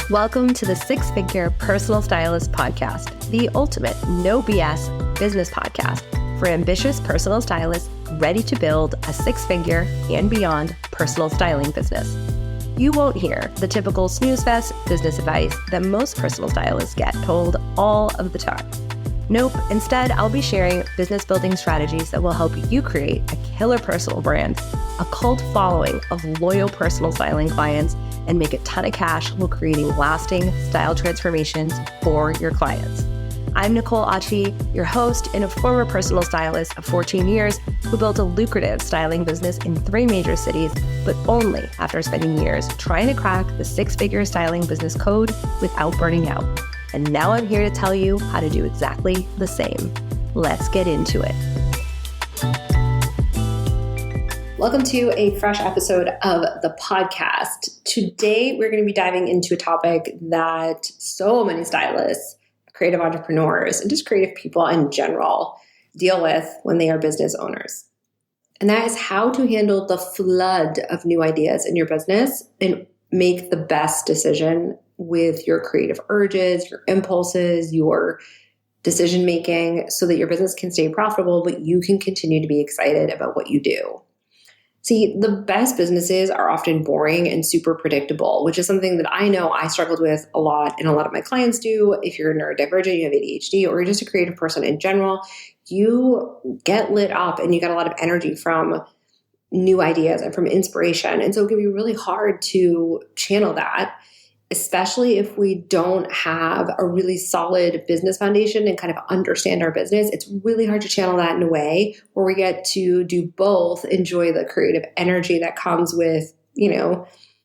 Welcome to the Six Figure Personal Stylist Podcast, the ultimate no BS business podcast for ambitious personal stylists ready to build a six-figure and beyond personal styling business. You won't hear the typical snooze fest business advice that most personal stylists get told all of the time. Nope, instead, I'll be sharing business building strategies that will help you create a killer personal brand, a cult following of loyal personal styling clients, and make a ton of cash while creating lasting style transformations for your clients. I'm Nicole Achi, your host and a former personal stylist of 14 years who built a lucrative styling business in 3 major cities, but only after spending years trying to crack the six-figure styling business code without burning out. And now I'm here to tell you how to do exactly the same. Let's get into it. Welcome to a fresh episode of the podcast. Today, we're going to be diving into a topic that so many stylists, creative entrepreneurs, and just creative people in general deal with when they are business owners. And that is how to handle the flood of new ideas in your business and make the best decision with your creative urges, your impulses, your decision making so that your business can stay profitable, but you can continue to be excited about what you do. See, the best businesses are often boring and super predictable, which is something that I know I struggled with a lot and a lot of my clients do. If you're neurodivergent, you have ADHD, or you're just a creative person in general, you get lit up and you get a lot of energy from new ideas and from inspiration. And so it can be really hard to channel that, especially if we don't have a really solid business foundation and kind of understand our business. It's really hard to channel that in a way where we get to do both, enjoy the creative energy that comes with,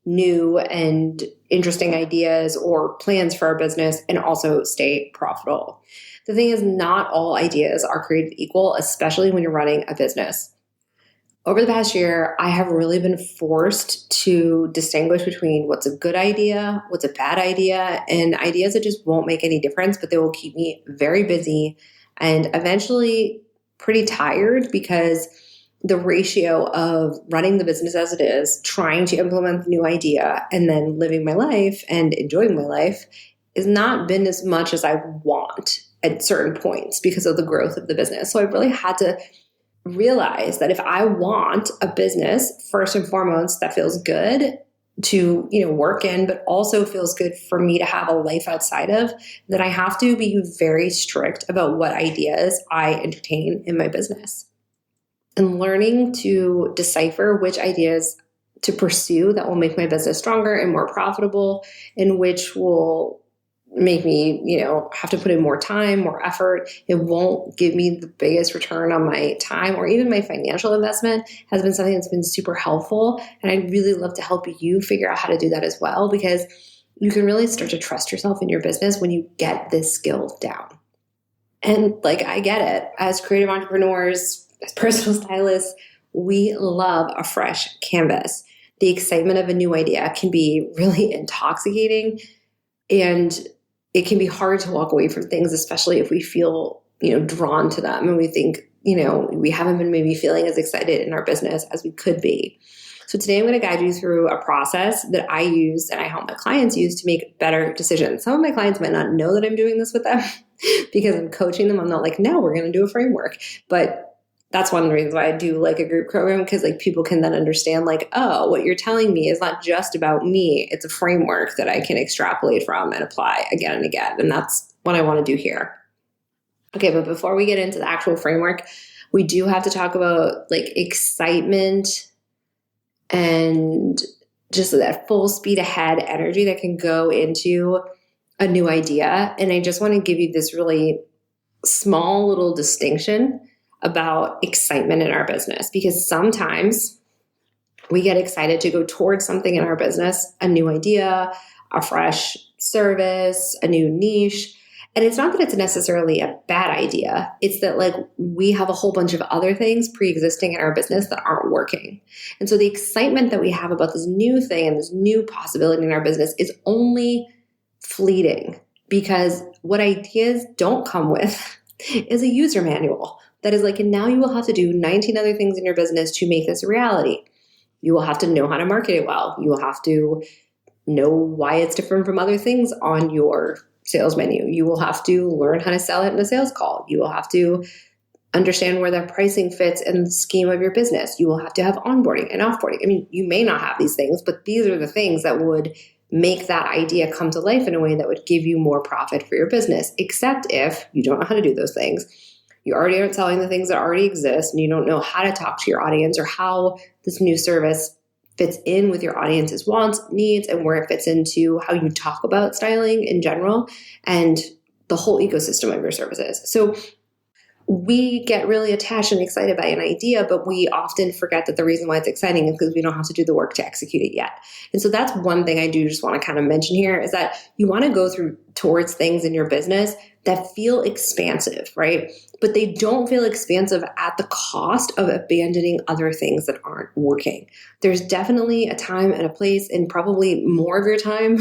new and interesting ideas or plans for our business, and also stay profitable. The thing is, not all ideas are created equal, especially when you're running a business. Over the past year, I have really been forced to distinguish between what's a good idea, what's a bad idea, and ideas that just won't make any difference, but they will keep me very busy and eventually pretty tired, because the ratio of running the business as it is, trying to implement the new idea, and then living my life and enjoying my life has not been as much as I want at certain points because of the growth of the business. So I've really had to realize that if I want a business, first and foremost, that feels good to, work in, but also feels good for me to have a life outside of, then I have to be very strict about what ideas I entertain in my business. And learning to decipher which ideas to pursue that will make my business stronger and more profitable, and which will make me, have to put in more time, more effort. It won't give me the biggest return on my time or even my financial investment, has been something that's been super helpful. And I'd really love to help you figure out how to do that as well, because you can really start to trust yourself in your business when you get this skill down. And I get it. As creative entrepreneurs, as personal stylists, we love a fresh canvas. The excitement of a new idea can be really intoxicating, and it can be hard to walk away from things, especially if we feel, drawn to them and we think, we haven't been maybe feeling as excited in our business as we could be. So today I'm going to guide you through a process that I use and I help my clients use to make better decisions. Some of my clients might not know that I'm doing this with them because I'm coaching them. I'm not like, no, we're going to do a framework. But that's one of the reasons why I do a group program, because people can then understand oh, what you're telling me is not just about me. It's a framework that I can extrapolate from and apply again and again. And that's what I want to do here. Okay, but before we get into the actual framework, we do have to talk about excitement and just that full speed ahead energy that can go into a new idea. And I just want to give you this really small little distinction about excitement in our business, because sometimes we get excited to go towards something in our business, a new idea, a fresh service, a new niche. And it's not that it's necessarily a bad idea. It's that we have a whole bunch of other things pre-existing in our business that aren't working. And so the excitement that we have about this new thing and this new possibility in our business is only fleeting, because what ideas don't come with is a user manual. That is and now you will have to do 19 other things in your business to make this a reality. You will have to know how to market it well. You will have to know why it's different from other things on your sales menu. You will have to learn how to sell it in a sales call. You will have to understand where that pricing fits in the scheme of your business. You will have to have onboarding and offboarding. I mean, you may not have these things, but these are the things that would make that idea come to life in a way that would give you more profit for your business, except if you don't know how to do those things. You already aren't selling the things that already exist, and you don't know how to talk to your audience or how this new service fits in with your audience's wants, needs, and where it fits into how you talk about styling in general and the whole ecosystem of your services. So we get really attached and excited by an idea, but we often forget that the reason why it's exciting is because we don't have to do the work to execute it yet. And so that's one thing I do just want to kind of mention here is that you want to go towards things in your business that feel expansive, right? But they don't feel expansive at the cost of abandoning other things that aren't working. There's definitely a time and a place, and probably more of your time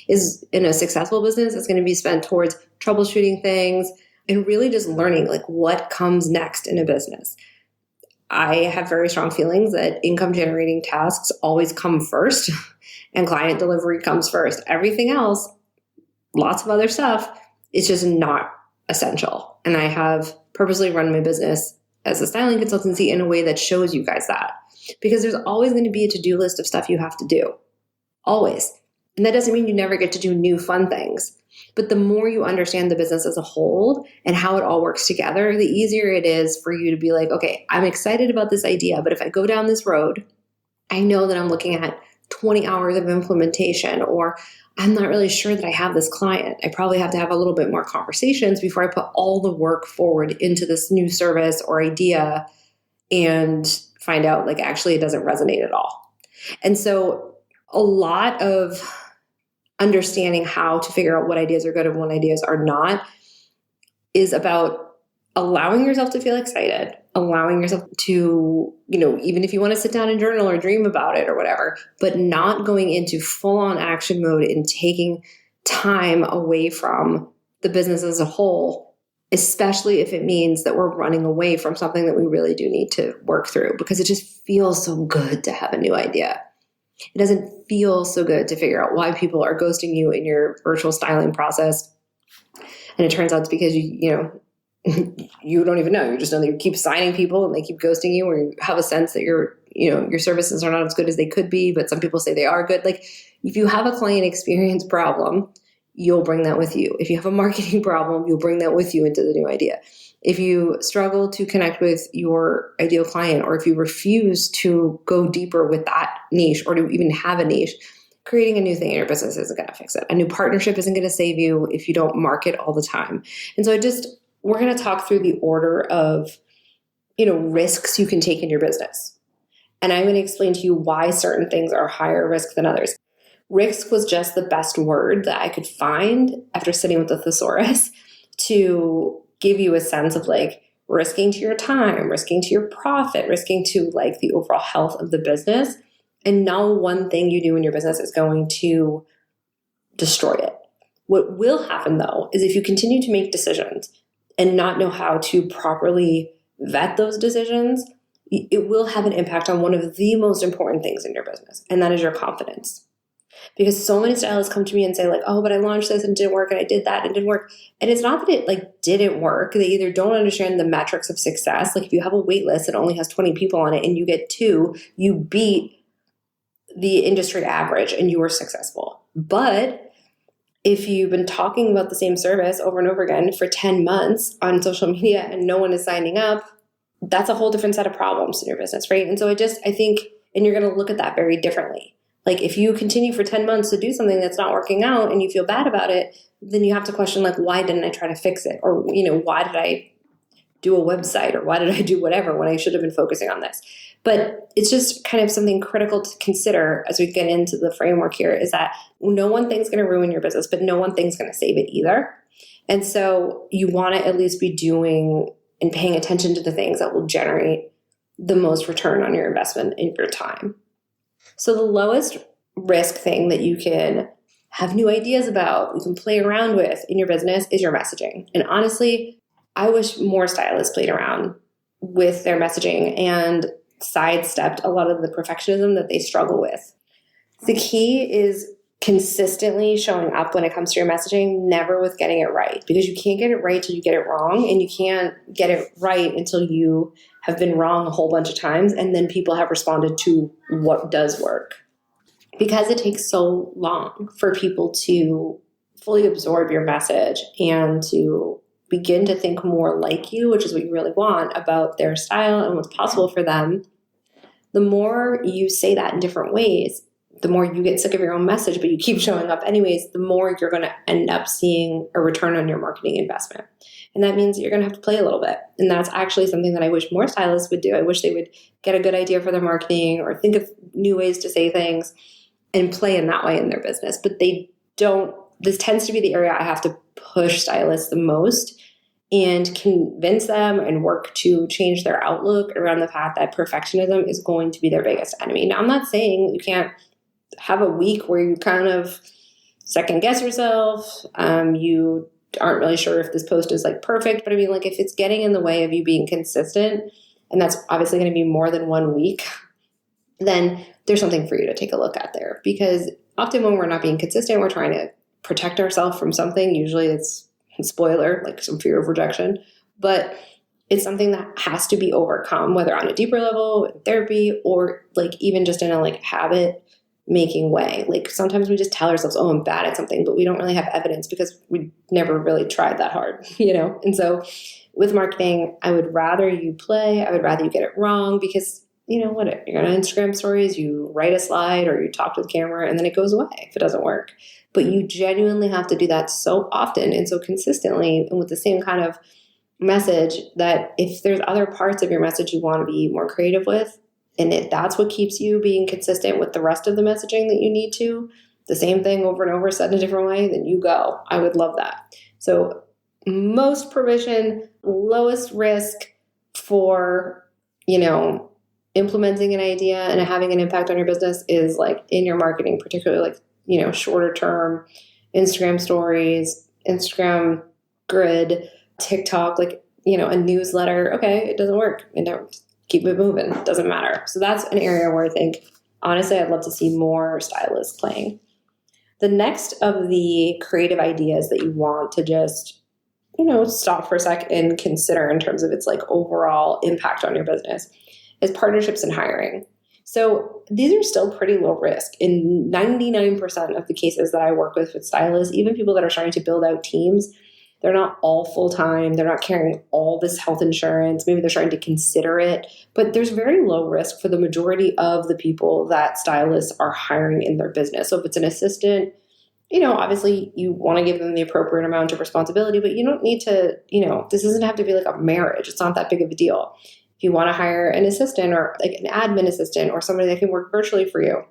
is in a successful business is going to be spent towards troubleshooting things and really just learning like what comes next in a business. I have very strong feelings that income generating tasks always come first and client delivery comes first. Everything else, lots of other stuff, it's just not essential. And I have purposely run my business as a styling consultancy in a way that shows you guys that. Because there's always going to be a to-do list of stuff you have to do. Always. And that doesn't mean you never get to do new fun things. But the more you understand the business as a whole and how it all works together, the easier it is for you to be like, okay, I'm excited about this idea, but if I go down this road, I know that I'm looking at 20 hours of implementation, or I'm not really sure that I have this client. I probably have to have a little bit more conversations before I put all the work forward into this new service or idea and find out like actually it doesn't resonate at all. And so a lot of understanding how to figure out what ideas are good and what ideas are not is about allowing yourself to feel excited, allowing yourself to, even if you want to sit down and journal or dream about it or whatever, but not going into full-on action mode and taking time away from the business as a whole, especially if it means that we're running away from something that we really do need to work through, because it just feels so good to have a new idea. It doesn't feel so good to figure out why people are ghosting you in your virtual styling process. And it turns out it's because you don't even know. You just know that you keep signing people and they keep ghosting you, or you have a sense that your services are not as good as they could be, but some people say they are good. Like if you have a client experience problem, you'll bring that with you. If you have a marketing problem, you'll bring that with you into the new idea. If you struggle to connect with your ideal client, or if you refuse to go deeper with that niche or to even have a niche, creating a new thing in your business isn't going to fix it. A new partnership isn't going to save you if you don't market all the time. And so we're going to talk through the order of, risks you can take in your business. And I'm going to explain to you why certain things are higher risk than others. Risk was just the best word that I could find after sitting with the thesaurus to give you a sense of like risking to your time, risking to your profit, risking to like the overall health of the business. And no one thing you do in your business is going to destroy it. What will happen though, is if you continue to make decisions and not know how to properly vet those decisions, it will have an impact on one of the most important things in your business. And that is your confidence. Because so many stylists come to me and say like, oh, but I launched this and it didn't work, and I did that and it didn't work. And it's not that it like didn't work. They either don't understand the metrics of success. Like if you have a wait list that only has 20 people on it and you get 2, you beat the industry average and you are successful. But if you've been talking about the same service over and over again for 10 months on social media and no one is signing up, that's a whole different set of problems in your business, right? And so I think, and you're going to look at that very differently. Like if you continue for 10 months to do something that's not working out and you feel bad about it, then you have to question like, why didn't I try to fix it? Or, why did I do a website, or why did I do whatever when I should have been focusing on this? But it's just kind of something critical to consider as we get into the framework here, is that no one thing's going to ruin your business, but no one thing's going to save it either. And so you want to at least be doing and paying attention to the things that will generate the most return on your investment in your time. So the lowest risk thing that you can have new ideas about, you can play around with in your business, is your messaging. And honestly, I wish more stylists played around with their messaging and sidestepped a lot of the perfectionism that they struggle with. The key is consistently showing up when it comes to your messaging, never with getting it right, because you can't get it right till you get it wrong, and you can't get it right until you have been wrong a whole bunch of times and then people have responded to what does work. Because it takes so long for people to fully absorb your message and to begin to think more like you, which is what you really want, about their style and what's possible for them, the more you say that in different ways, the more you get sick of your own message, but you keep showing up anyways, the more you're going to end up seeing a return on your marketing investment. And that means you're going to have to play a little bit. And that's actually something that I wish more stylists would do. I wish they would get a good idea for their marketing or think of new ways to say things and play in that way in their business. But they don't. This tends to be the area I have to push stylists the most and convince them and work to change their outlook around the fact that perfectionism is going to be their biggest enemy. Now, I'm not saying you can't have a week where you kind of second guess yourself. You aren't really sure if this post is like perfect, but I mean, like, if it's getting in the way of you being consistent, and that's obviously going to be more than 1 week, then there's something for you to take a look at there. Because often when we're not being consistent, we're trying to protect ourselves from something. Usually it's a spoiler, like some fear of rejection, but it's something that has to be overcome, whether on a deeper level in therapy or like even just in a like habit making way. Like sometimes we just tell ourselves, oh, I'm bad at something, but we don't really have evidence because we never really tried that hard, you know? And so with marketing, I would rather you play. I would rather you get it wrong, because you know what, you're on Instagram stories, you write a slide or you talk to the camera and then it goes away if it doesn't work. But you genuinely have to do that so often and so consistently and with the same kind of message, that if there's other parts of your message you want to be more creative with, and if that's what keeps you being consistent with the rest of the messaging that you need to, the same thing over and over said in a different way, then you go. I would love that. So most permission, lowest risk for, implementing an idea and having an impact on your business is like in your marketing, particularly like, shorter term Instagram stories, Instagram grid, TikTok, like, a newsletter. Okay, it doesn't work. And don't keep it moving. It doesn't matter. So that's an area where I think, honestly, I'd love to see more stylists playing. The next of the creative ideas that you want to just, stop for a sec and consider in terms of its like overall impact on your business is partnerships and hiring. So these are still pretty low risk. In 99% of the cases that I work with stylists, even people that are starting to build out teams, they're not all full-time. They're not carrying all this health insurance. Maybe they're starting to consider it, but there's very low risk for the majority of the people that stylists are hiring in their business. So if it's an assistant, obviously you want to give them the appropriate amount of responsibility, but you don't need to, this doesn't have to be like a marriage. It's not that big of a deal. If you want to hire an assistant or like an admin assistant or somebody that can work virtually for you,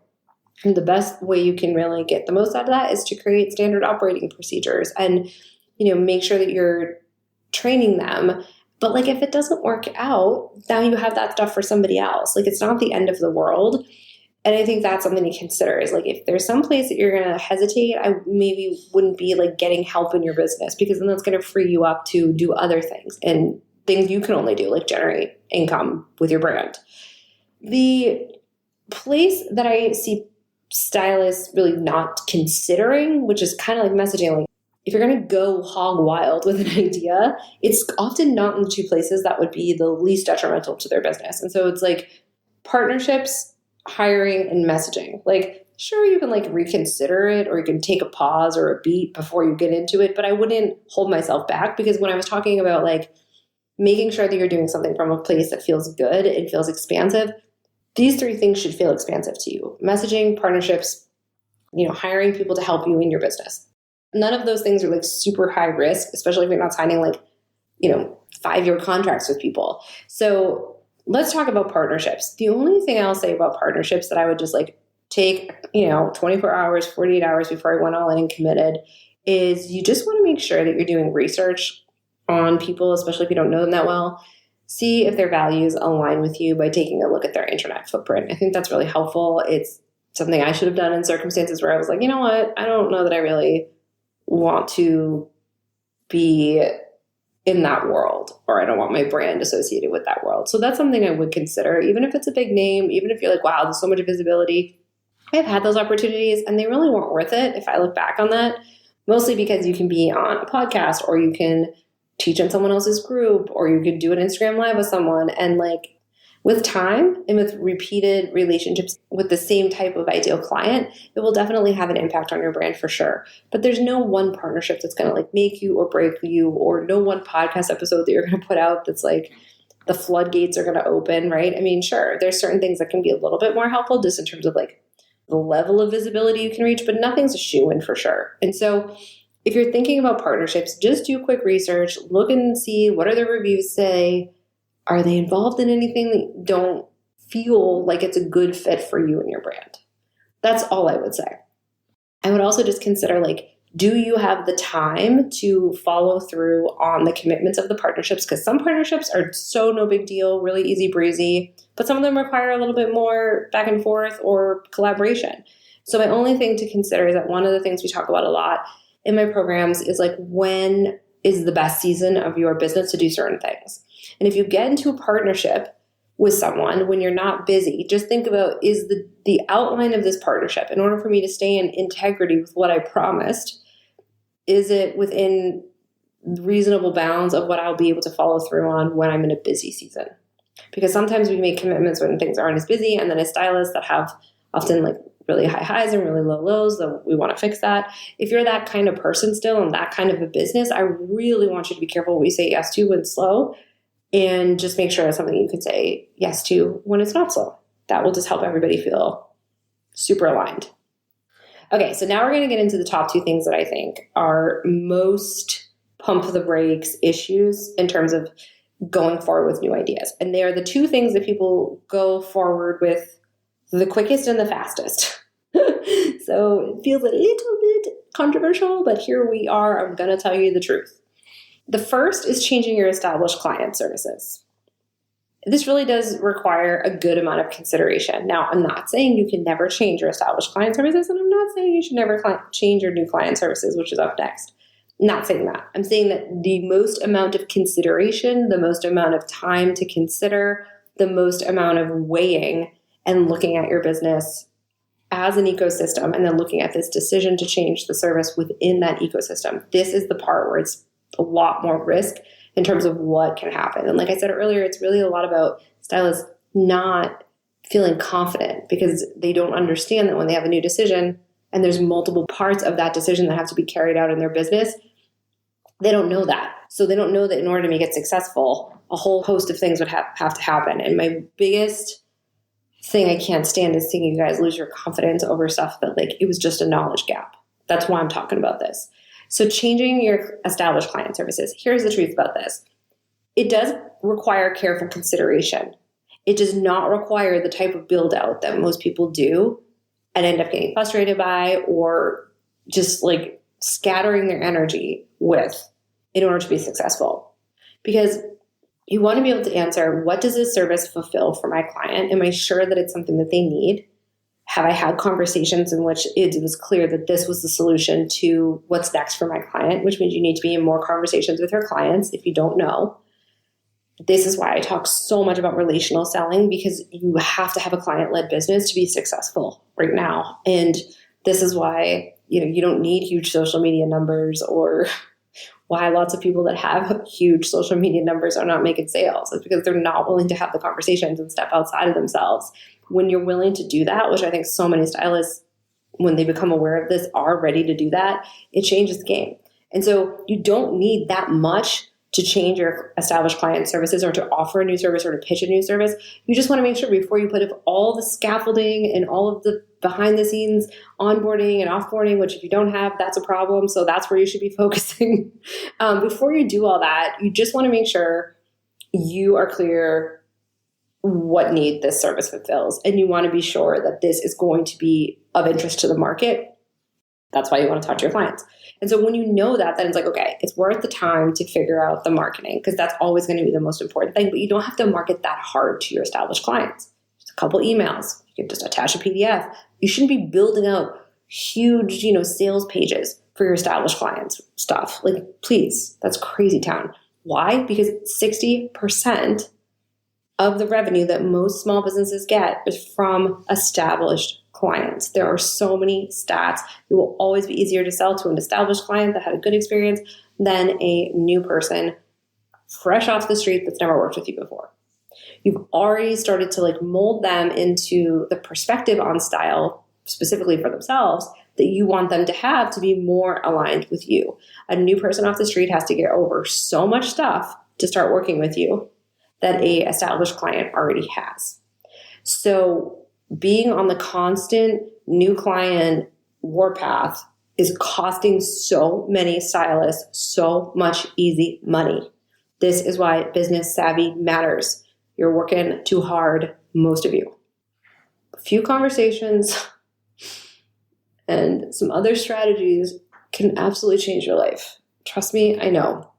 and the best way you can really get the most out of that is to create standard operating procedures and, make sure that you're training them. But like, if it doesn't work out, now you have that stuff for somebody else. Like, it's not the end of the world. And I think that's something to consider is like, if there's some place that you're going to hesitate, I maybe wouldn't be like getting help in your business, because then that's going to free you up to do other things and things you can only do, like generate income with your brand. The place that I see stylists really not considering, which is kind of like messaging, like if you're going to go hog wild with an idea, it's often not in the two places that would be the least detrimental to their business. And so it's like partnerships, hiring, and messaging. Like, sure, you can like reconsider it or you can take a pause or a beat before you get into it, but I wouldn't hold myself back, because when I was talking about like making sure that you're doing something from a place that feels good and feels expansive, these three things should feel expansive to you: messaging, partnerships, hiring people to help you in your business. None of those things are like super high risk, especially if you're not signing like, 5-year contracts with people. So let's talk about partnerships. The only thing I'll say about partnerships that I would just like take, 24 hours, 48 hours before I went all in and committed is you just want to make sure that you're doing research on people, especially if you don't know them that well. See if their values align with you by taking a look at their internet footprint. I think that's really helpful. It's something I should have done in circumstances where I was like, you know what? I don't know that I really want to be in that world, or I don't want my brand associated with that world. So that's something I would consider, even if it's a big name, even if you're like, wow, there's so much visibility. I've had those opportunities and they really weren't worth it if I look back on that, mostly because you can be on a podcast or you can teach in someone else's group or you could do an Instagram live with someone. And like with time and with repeated relationships with the same type of ideal client, it will definitely have an impact on your brand for sure. But there's no one partnership that's going to like make you or break you, or no one podcast episode that you're going to put out that's like the floodgates are going to open, right? I mean, sure, there's certain things that can be a little bit more helpful just in terms of like the level of visibility you can reach, but nothing's a shoo-in for sure. And so if you're thinking about partnerships, just do quick research, look and see what are the reviews say. Are they involved in anything that don't feel like it's a good fit for you and your brand? That's all I would say. I would also just consider like, do you have the time to follow through on the commitments of the partnerships? Because some partnerships are so no big deal, really easy breezy, but some of them require a little bit more back and forth or collaboration. So my only thing to consider is that one of the things we talk about a lot in my programs is like, when is the best season of your business to do certain things? And if you get into a partnership with someone when you're not busy, just think about, is the outline of this partnership, in order for me to stay in integrity with what I promised, is it within reasonable bounds of what I'll be able to follow through on when I'm in a busy season? Because sometimes we make commitments when things aren't as busy, and then as stylists that have often like really high highs and really low lows, then we want to fix that. If you're that kind of person still and that kind of a business, I really want you to be careful what you say yes to when slow, and just make sure it's something you could say yes to when it's not slow. That will just help everybody feel super aligned. Okay, so now we're going to get into the top two things that I think are most pump the brakes issues in terms of going forward with new ideas. And they are the two things that people go forward with the quickest and the fastest. So it feels a little bit controversial, but here we are. I'm going to tell you the truth. The first is changing your established client services. This really does require a good amount of consideration. Now, I'm not saying you can never change your established client services, and I'm not saying you should never change your new client services, which is up next. I'm not saying that. I'm saying that the most amount of consideration, the most amount of time to consider, the most amount of weighing and looking at your business as an ecosystem, and then looking at this decision to change the service within that ecosystem. This is the part where it's a lot more risk in terms of what can happen. And like I said earlier, it's really a lot about stylists not feeling confident because they don't understand that when they have a new decision and there's multiple parts of that decision that have to be carried out in their business, they don't know that. So they don't know that in order to make it successful, a whole host of things would have to happen. And my biggest thing I can't stand is seeing you guys lose your confidence over stuff that like it was just a knowledge gap. That's why I'm talking about this. So changing your established client services. Here's the truth about this. It does require careful consideration. It does not require the type of build out that most people do and end up getting frustrated by, or just like scattering their energy with in order to be successful. Because you want to be able to answer, what does this service fulfill for my client? Am I sure that it's something that they need? Have I had conversations in which it was clear that this was the solution to what's next for my client, which means you need to be in more conversations with your clients if you don't know. This is why I talk so much about relational selling, because you have to have a client-led business to be successful right now. And this is why, you don't need huge social media numbers, or why lots of people that have huge social media numbers are not making sales. It's because they're not willing to have the conversations and step outside of themselves. When you're willing to do that, which I think so many stylists, when they become aware of this, are ready to do that, it changes the game. And so you don't need that much to change your established client services or to offer a new service or to pitch a new service. You just want to make sure before you put up all the scaffolding and all of the behind the scenes onboarding and offboarding, which if you don't have, that's a problem. So that's where you should be focusing. Before you do all that, you just want to make sure you are clear what need this service fulfills. And you want to be sure that this is going to be of interest to the market. That's why you want to talk to your clients. And so when you know that, then it's like, okay, it's worth the time to figure out the marketing, because that's always going to be the most important thing. But you don't have to market that hard to your established clients. Just a couple emails. You can just attach a PDF. You shouldn't be building out huge, sales pages for your established clients stuff. Like, please, that's crazy town. Why? Because 60% of the revenue that most small businesses get is from established clients. There are so many stats. It will always be easier to sell to an established client that had a good experience than a new person fresh off the street that's never worked with you before. You've already started to mold them into the perspective on style, specifically for themselves, that you want them to have to be more aligned with you. A new person off the street has to get over so much stuff to start working with you that a established client already has. So being on the constant new client warpath is costing so many stylists so much easy money. This is why business savvy matters. You're working too hard, most of you. A few conversations and some other strategies can absolutely change your life. Trust me, I know.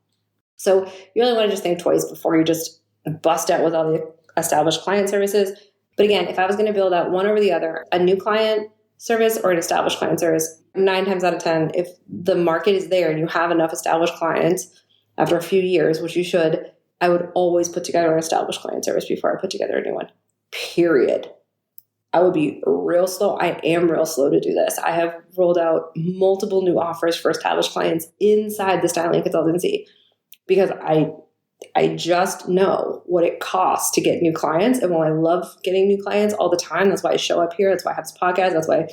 So you really want to just think twice before you just bust out with all the established client services. But again, if I was going to build out one over the other, a new client service or an established client service, 9 times out of 10, if the market is there and you have enough established clients after a few years, which you should, I would always put together an established client service before I put together a new one, period. I would be real slow. I am real slow to do this. I have rolled out multiple new offers for established clients inside the styling consultancy because I just know what it costs to get new clients. And while I love getting new clients all the time, that's why I show up here. That's why I have this podcast. That's why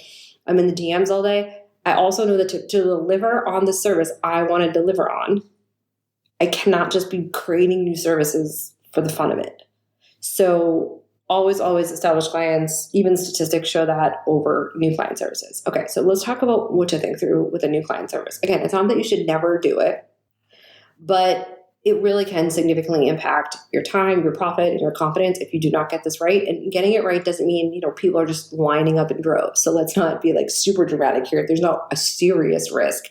I'm in the DMs all day. I also know that to deliver on the service I want to deliver on, I cannot just be creating new services for the fun of it. So always established clients, even statistics show that over new client services. Okay, so let's talk about what to think through with a new client service. Again, it's not that you should never do it, but it really can significantly impact your time, your profit, and your confidence if you do not get this right. And getting it right doesn't mean, people are just lining up in droves. So let's not be super dramatic here. There's not a serious risk.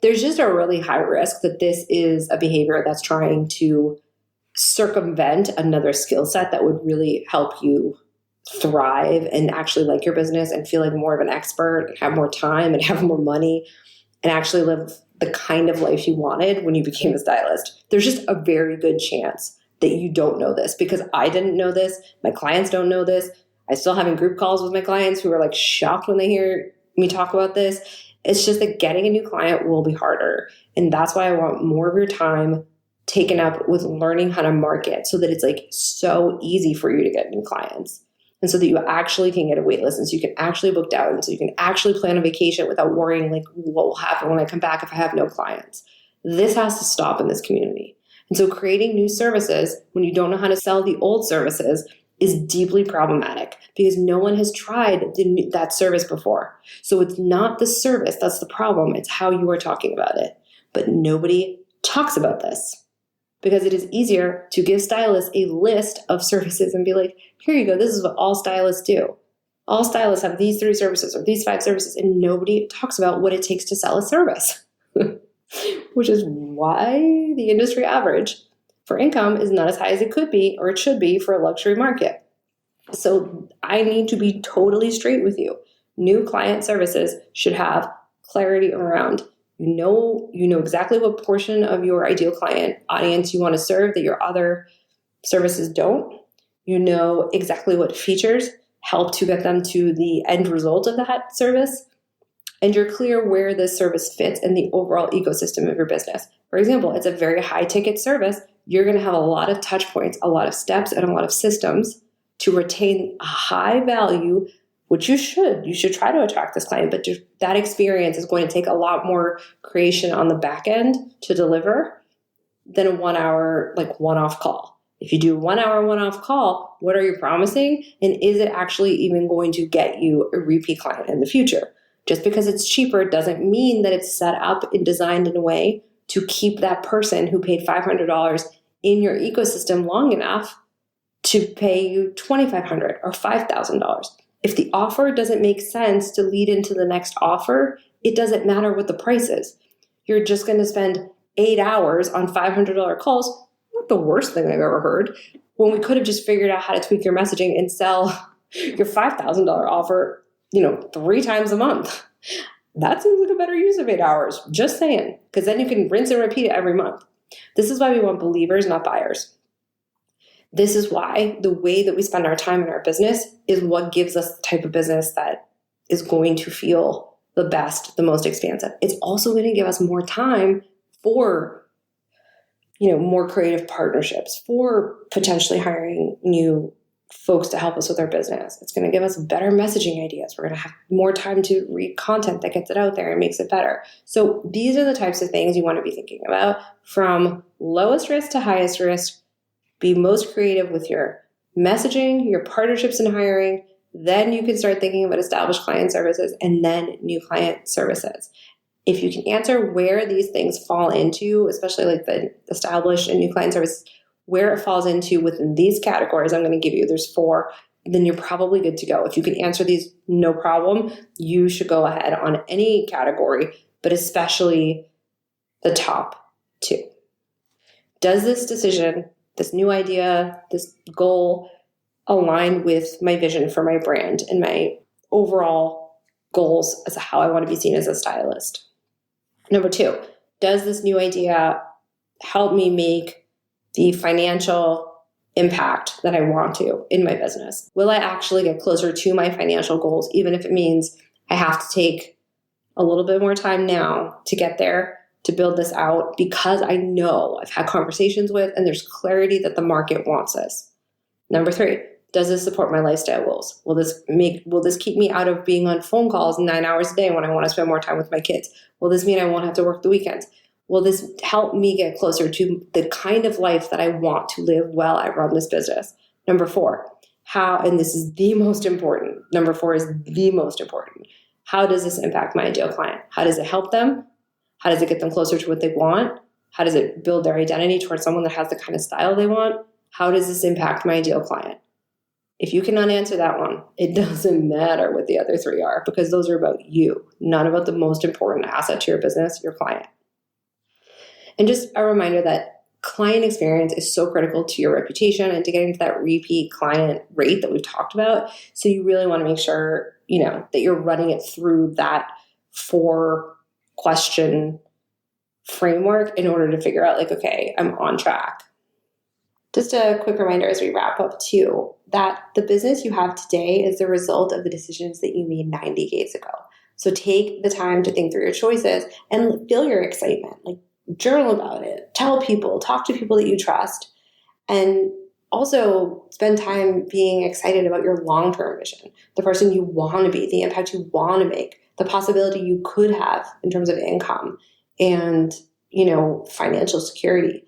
There's just a really high risk that this is a behavior that's trying to circumvent another skill set that would really help you thrive and actually like your business and feel like more of an expert and have more time and have more money and actually live the kind of life you wanted when you became a stylist. There's just a very good chance that you don't know this because I didn't know this. My clients don't know this. I still having group calls with my clients who are shocked when they hear me talk about this. It's just that getting a new client will be harder. And that's why I want more of your time taken up with learning how to market so that it's so easy for you to get new clients. And so that you actually can get a wait list and so you can actually book down and so you can actually plan a vacation without worrying what will happen when I come back if I have no clients. This has to stop in this community. And so creating new services when you don't know how to sell the old services is deeply problematic because no one has tried that service before. So it's not the service that's the problem. It's how you are talking about it. But nobody talks about this because it is easier to give stylists a list of services and be like, here you go. This is what all stylists do. All stylists have these 3 services or these 5 services, and nobody talks about what it takes to sell a service, which is why the industry average for income is not as high as it could be or it should be for a luxury market. So I need to be totally straight with you. New client services should have clarity around. You know exactly what portion of your ideal client audience you want to serve that your other services don't. You know exactly what features help to get them to the end result of that service. And you're clear where this service fits in the overall ecosystem of your business. For example, it's a very high ticket service. You're going to have a lot of touch points, a lot of steps, and a lot of systems to retain a high value, which you should. You should try to attract this client, but that experience is going to take a lot more creation on the back end to deliver than a 1 hour, one-off call. If you do a 1 hour, one-off call, what are you promising? And is it actually even going to get you a repeat client in the future? Just because it's cheaper doesn't mean that it's set up and designed in a way to keep that person who paid $500 in your ecosystem long enough to pay you $2,500 or $5,000. If the offer doesn't make sense to lead into the next offer, it doesn't matter what the price is. You're just going to spend 8 hours on $500 calls. Not the worst thing I've ever heard. When we could have just figured out how to tweak your messaging and sell your $5,000 offer, 3 times a month. That seems like a better use of 8 hours. Just saying. Because then you can rinse and repeat it every month. This is why we want believers, not buyers. This is why the way that we spend our time in our business is what gives us the type of business that is going to feel the best, the most expansive. It's also going to give us more time for, more creative partnerships, for potentially hiring new folks to help us with our business. It's going to give us better messaging ideas. We're going to have more time to read content that gets it out there and makes it better. So these are the types of things you want to be thinking about, from lowest risk to highest risk. Be most creative with your messaging, your partnerships and hiring. Then you can start thinking about established client services and then new client services. If you can answer where these things fall into, especially like the established and new client services, where it falls into within these categories, I'm going to give you, there's 4, then you're probably good to go. If you can answer these, no problem, you should go ahead on any category, but especially the top 2. Does this decision, this new idea, this goal align with my vision for my brand and my overall goals as how I want to be seen as a stylist? Number 2, does this new idea help me make the financial impact that I want to in my business? Will I actually get closer to my financial goals, even if it means I have to take a little bit more time now to get there, to build this out, because I know I've had conversations with and there's clarity that the market wants this? Number 3, does this support my lifestyle goals? Will this keep me out of being on phone calls 9 hours a day when I want to spend more time with my kids? Will this mean I won't have to work the weekends? Will this help me get closer to the kind of life that I want to live while I run this business? Number 4, and this is the most important, number 4 is the most important. How does this impact my ideal client? How does it help them? How does it get them closer to what they want? How does it build their identity towards someone that has the kind of style they want? How does this impact my ideal client? If you cannot answer that one, it doesn't matter what the other 3 are, because those are about you, not about the most important asset to your business, your client. And just a reminder that client experience is so critical to your reputation and to getting to that repeat client rate that we've talked about. So you really want to make sure, that you're running it through that 4-question framework in order to figure out okay, I'm on track. Just a quick reminder as we wrap up too, that the business you have today is the result of the decisions that you made 90 days ago. So take the time to think through your choices and feel your excitement. Journal about it, tell people, talk to people that you trust, and also spend time being excited about your long-term vision, the person you want to be, the impact you want to make, the possibility you could have in terms of income and, financial security.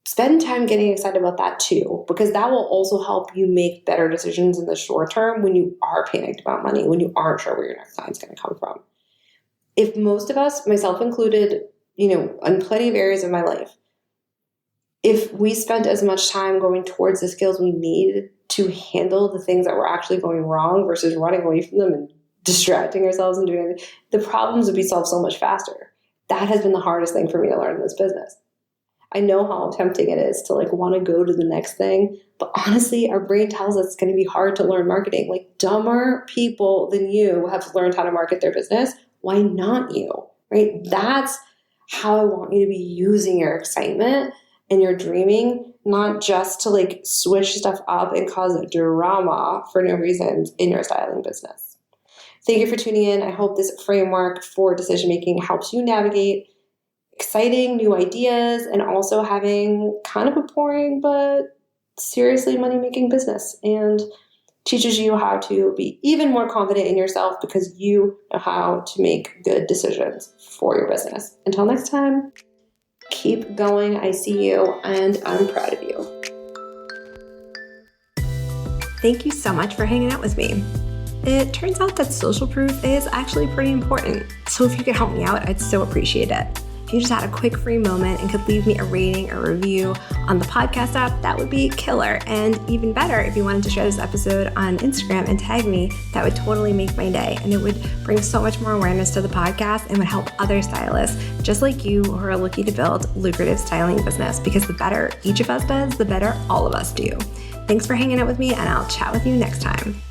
Spend time getting excited about that too, because that will also help you make better decisions in the short term when you are panicked about money, when you aren't sure where your next client's going to come from. If most of us, myself included, on plenty of areas of my life, if we spent as much time going towards the skills we need to handle the things that were actually going wrong versus running away from them and distracting ourselves and doing it, the problems would be solved so much faster. That has been the hardest thing for me to learn in this business. I know how tempting it is to want to go to the next thing, but honestly, our brain tells us it's going to be hard to learn marketing. Dumber people than you have learned how to market their business. Why not you, right? That's how I want you to be using your excitement and your dreaming, not just to switch stuff up and cause drama for no reason in your styling business. Thank you for tuning in. I hope this framework for decision making helps you navigate exciting new ideas and also having kind of a boring but seriously money-making business, and teaches you how to be even more confident in yourself because you know how to make good decisions for your business. Until next time, keep going. I see you and I'm proud of you. Thank you so much for hanging out with me. It turns out that social proof is actually pretty important. So if you could help me out, I'd so appreciate it. If you just had a quick free moment and could leave me a rating or review on the podcast app, that would be killer. And even better, if you wanted to share this episode on Instagram and tag me, that would totally make my day. And it would bring so much more awareness to the podcast and would help other stylists just like you who are looking to build lucrative styling business, because the better each of us does, the better all of us do. Thanks for hanging out with me, and I'll chat with you next time.